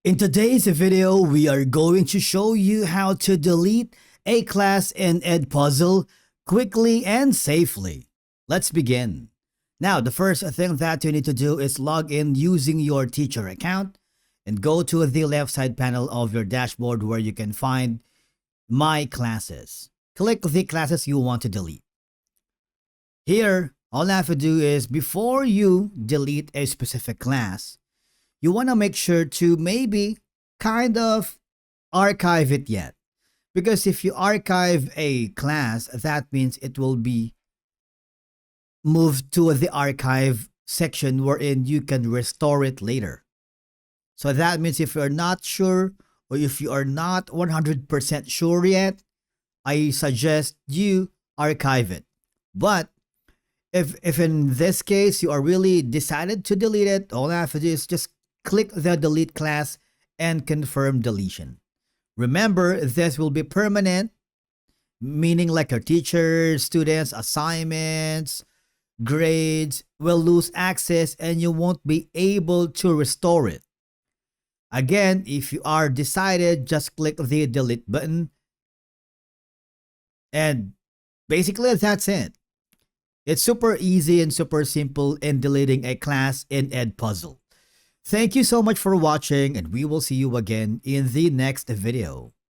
In today's video, we are going to show you how to delete a class in Edpuzzle quickly and safely. Let's begin. Now, the first thing that you need to do is log in using your teacher account and go to the left side panel of your dashboard where you can find My Classes. Click the classes you want to delete. Here, all I have to do is before you delete a specific class, you want to make sure to maybe kind of archive it yet. Because if you archive a class, that means it will be moved to the archive section wherein you can restore it later. So that means if you're not sure or if you are not 100% sure yet, I suggest you archive it. But if in this case you are really decided to delete it, all I have to do is just click the delete class and confirm deletion. Remember, this will be permanent, meaning like your teachers, students, assignments, grades will lose access and you won't be able to restore it. Again, if you are decided, just click the delete button. And basically that's it. It's super easy and super simple in deleting a class in Edpuzzle. Thank you so much for watching, and we will see you again in the next video.